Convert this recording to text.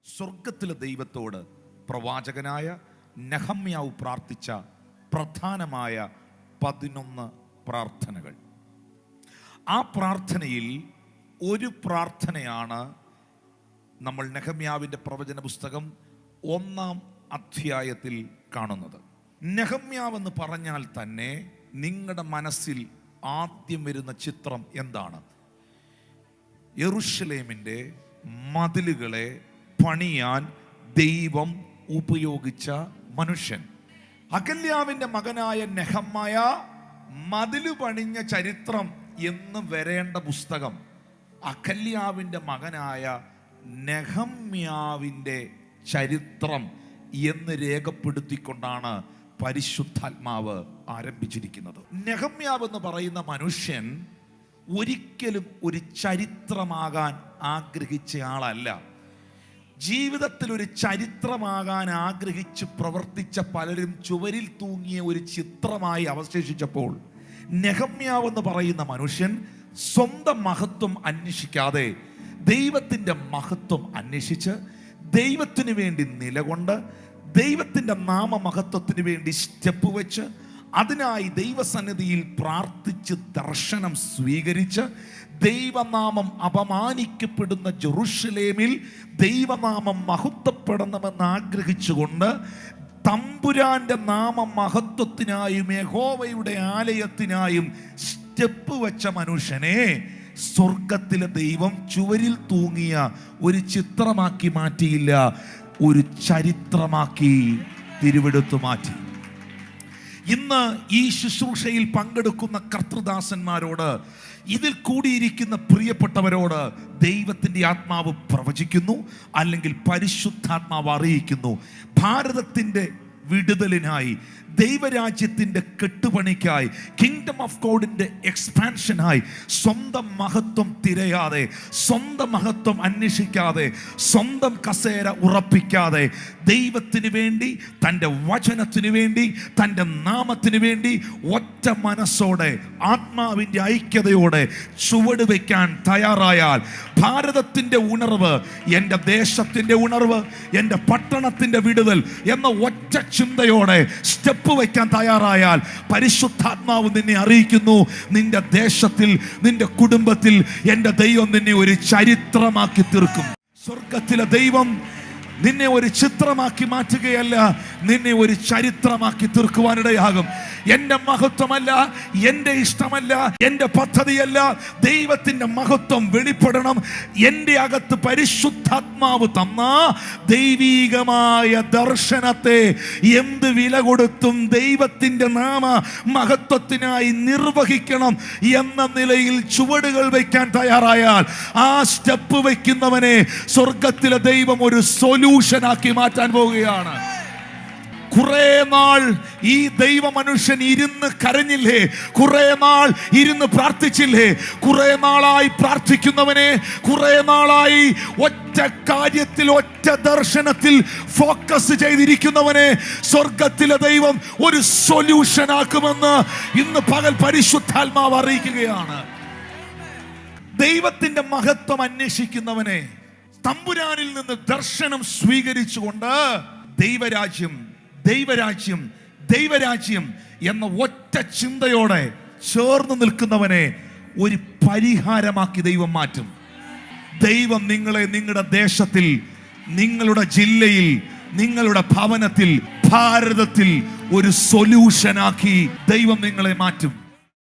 സ്വർഗത്തിലെ ദൈവത്തോട് പ്രവാചകനായ നെഹമ്യാവ് പ്രാർത്ഥിച്ച പ്രധാനമായ 11 പ്രാർത്ഥനകൾ. ആ പ്രാർത്ഥനയിൽ ഒരു പ്രാർത്ഥനയാണ് നമ്മൾ നെഹമ്യാവിൻ്റെ പ്രവചന പുസ്തകം 1-ാം അധ്യായത്തിൽ കാണുന്നത്. നെഹമ്യാവ് എന്ന് പറഞ്ഞാൽ തന്നെ നിങ്ങളുടെ മനസ്സിൽ ആദ്യം വരുന്ന ചിത്രം എന്താണ്? യെരൂശലേമിൻ്റെ മതിലുകളെ പണിയാൻ ദൈവം ഉപയോഗിച്ച മനുഷ്യൻ. അകല്യാവിൻ്റെ മകനായ നെഹമ്യ മതില് പണിഞ്ഞ ചരിത്രം എന്ന് വരേണ്ട പുസ്തകം അകല്യാവിൻ്റെ മകനായ നെഹമ്യാവിൻ്റെ ചരിത്രം എന്ന് രേഖപ്പെടുത്തിക്കൊണ്ടാണ് പരിശുദ്ധാത്മാവ് ആരംഭിച്ചിരിക്കുന്നത്. നെഹമ്യാവ് എന്ന് പറയുന്ന മനുഷ്യൻ ഒരിക്കലും ഒരു ചരിത്രമാകാൻ ആഗ്രഹിച്ച ആളല്ല. ജീവിതത്തിൽ ഒരു ചരിത്രമാകാൻ ആഗ്രഹിച്ച് പ്രവർത്തിച്ച പലരും ചുവരിൽ തൂങ്ങിയ ഒരു ചിത്രമായി അവശേഷിച്ചപ്പോൾ നെഹമ്യാവ് എന്ന് പറയുന്ന മനുഷ്യൻ സ്വന്തം മഹത്വം അന്വേഷിക്കാതെ ദൈവത്തിൻ്റെ മഹത്വം അന്വേഷിച്ച് ദൈവത്തിന് വേണ്ടി നിലകൊണ്ട് ദൈവത്തിൻ്റെ നാമമഹത്വത്തിന് വേണ്ടി സ്റ്റെപ്പ് വെച്ച് അതിനായി ദൈവസന്നിധിയിൽ പ്രാർത്ഥിച്ച് ദർശനം സ്വീകരിച്ച് ദൈവനാമം അപമാനിക്കപ്പെടുന്ന ജെറുസലേമിൽ ദൈവനാമം മഹത്വപ്പെടണമെന്ന് ആഗ്രഹിച്ചുകൊണ്ട് തമ്പുരാന്റെ നാമമഹത്വത്തിനായും യഹോവയുടെ ആലയത്തിനായും സ്റ്റെപ്പ് വെച്ച മനുഷ്യനെ സ്വർഗത്തിലെ ദൈവം ചുവരിൽ തൂങ്ങിയ ഒരു ചിത്രമാക്കി മാറ്റിയില്ല, ഒരു ചരിത്രമാക്കി തിരുവെടുത്തു മാറ്റി. ഇന്ന് ഈ ശുശ്രൂഷയിൽ പങ്കെടുക്കുന്ന കർത്തൃദാസന്മാരോട്, ഇതിൽ കൂടിയിരിക്കുന്ന പ്രിയപ്പെട്ടവരോട് ദൈവത്തിൻ്റെ ആത്മാവ് പ്രവചിക്കുന്നു, അല്ലെങ്കിൽ പരിശുദ്ധാത്മാവ് അറിയിക്കുന്നു. ഭാരതത്തിൻ്റെ വിടുതലിനായി, ദൈവരാജ്യത്തിൻ്റെ കെട്ടുപണിക്കായി, കിങ്ഡം ഓഫ് ഗോഡിൻ്റെ എക്സ്പാൻഷനായി സ്വന്തം മഹത്വം തിരയാതെ, സ്വന്തം മഹത്വം അന്വേഷിക്കാതെ, സ്വന്തം കസേര ഉറപ്പിക്കാതെ ദൈവത്തിന് വേണ്ടി, തൻ്റെ വചനത്തിന് വേണ്ടി, തൻ്റെ നാമത്തിന് വേണ്ടി ഒറ്റ മനസ്സോടെ ആത്മാവിൻ്റെ ഐക്യതയോടെ ചുവട് വയ്ക്കാൻ തയ്യാറായാൽ ഭാരതത്തിൻ്റെ ഉണർവ്, എൻ്റെ ദേശത്തിൻ്റെ ഉണർവ്, എൻ്റെ പട്ടണത്തിൻ്റെ വിടുതൽ എന്ന ഒറ്റ ചിന്തയോടെ സ്റ്റെപ്പ് വയ്ക്കാൻ തയ്യാറായാൽ പരിശുദ്ധാത്മാവ് നിന്നെ അറിയിക്കുന്നു, നിന്റെ ദേശത്തിൽ, നിന്റെ കുടുംബത്തിൽ എൻ്റെ ദൈവം നിന്നെ ഒരു ചരിത്രമാക്കി തീർക്കും. സ്വർഗത്തിലെ ദൈവം നിന്നെ ഒരു ചിത്രമാക്കി മാറ്റുകയല്ല, നിന്നെ ഒരു ചരിത്രമാക്കി തീർക്കുവാനിടയാകും. എൻ്റെ മഹത്വമല്ല, എൻ്റെ ഇഷ്ടമല്ല, എൻ്റെ പദ്ധതിയല്ല, ദൈവത്തിൻ്റെ മഹത്വം വെളിപ്പെടണം. എൻ്റെ അകത്ത് പരിശുദ്ധാത്മാവ് തന്ന ദൈവീകമായ ദർശനത്തെ എന്ത് വില കൊടുത്തും ദൈവത്തിൻ്റെ നാമ മഹത്വത്തിനായി നിർവഹിക്കണം എന്ന നിലയിൽ ചുവടുകൾ വയ്ക്കാൻ തയ്യാറായാൽ ആ സ്റ്റെപ്പ് വയ്ക്കുന്നവനെ സ്വർഗത്തിലെ ദൈവം ഒരു സൊല്യൂഷനാക്കി മാറ്റാൻ പോവുകയാണ്. കുറെ നാൾ ഈ ദൈവ മനുഷ്യൻ ഇരുന്ന് കരഞ്ഞില്ലേ? കുറെ നാൾ ഇരുന്ന് പ്രാർത്ഥിച്ചില്ലേ? കുറെ നാളായി പ്രാർത്ഥിക്കുന്നവനെ, കുറെ നാളായി ഒറ്റ കാര്യത്തിൽ, ഒറ്റ ദർശനത്തിൽ ഫോക്കസ് ചെയ്തിരിക്കുന്നവനെ സ്വർഗത്തിലെ ദൈവം ഒരു സൊല്യൂഷൻ ആക്കുമെന്ന് ഇന്ന് പകൽ പരിശുദ്ധാത്മാവ് അറിയിക്കുകയാണ്. ദൈവത്തിന്റെ മഹത്വം അന്വേഷിക്കുന്നവനെ, തമ്പുരാനിൽ നിന്ന് ദർശനം സ്വീകരിച്ചുകൊണ്ട് ദൈവരാജ്യം, ദൈവരാജ്യം, ദൈവരാജ്യം എന്ന ഒറ്റ ചിന്തയോടെ ചേർന്ന് നിൽക്കുന്നവനെ ഒരു പരിഹാരമാക്കി ദൈവം മാറ്റും. ദൈവം നിങ്ങളെ നിങ്ങളുടെ ദേശത്തിൽ, നിങ്ങളുടെ ജില്ലയിൽ, നിങ്ങളുടെ ഭവനത്തിൽ, ഭാരതത്തിൽ ഒരു സൊല്യൂഷനാക്കി ദൈവം നിങ്ങളെ മാറ്റും.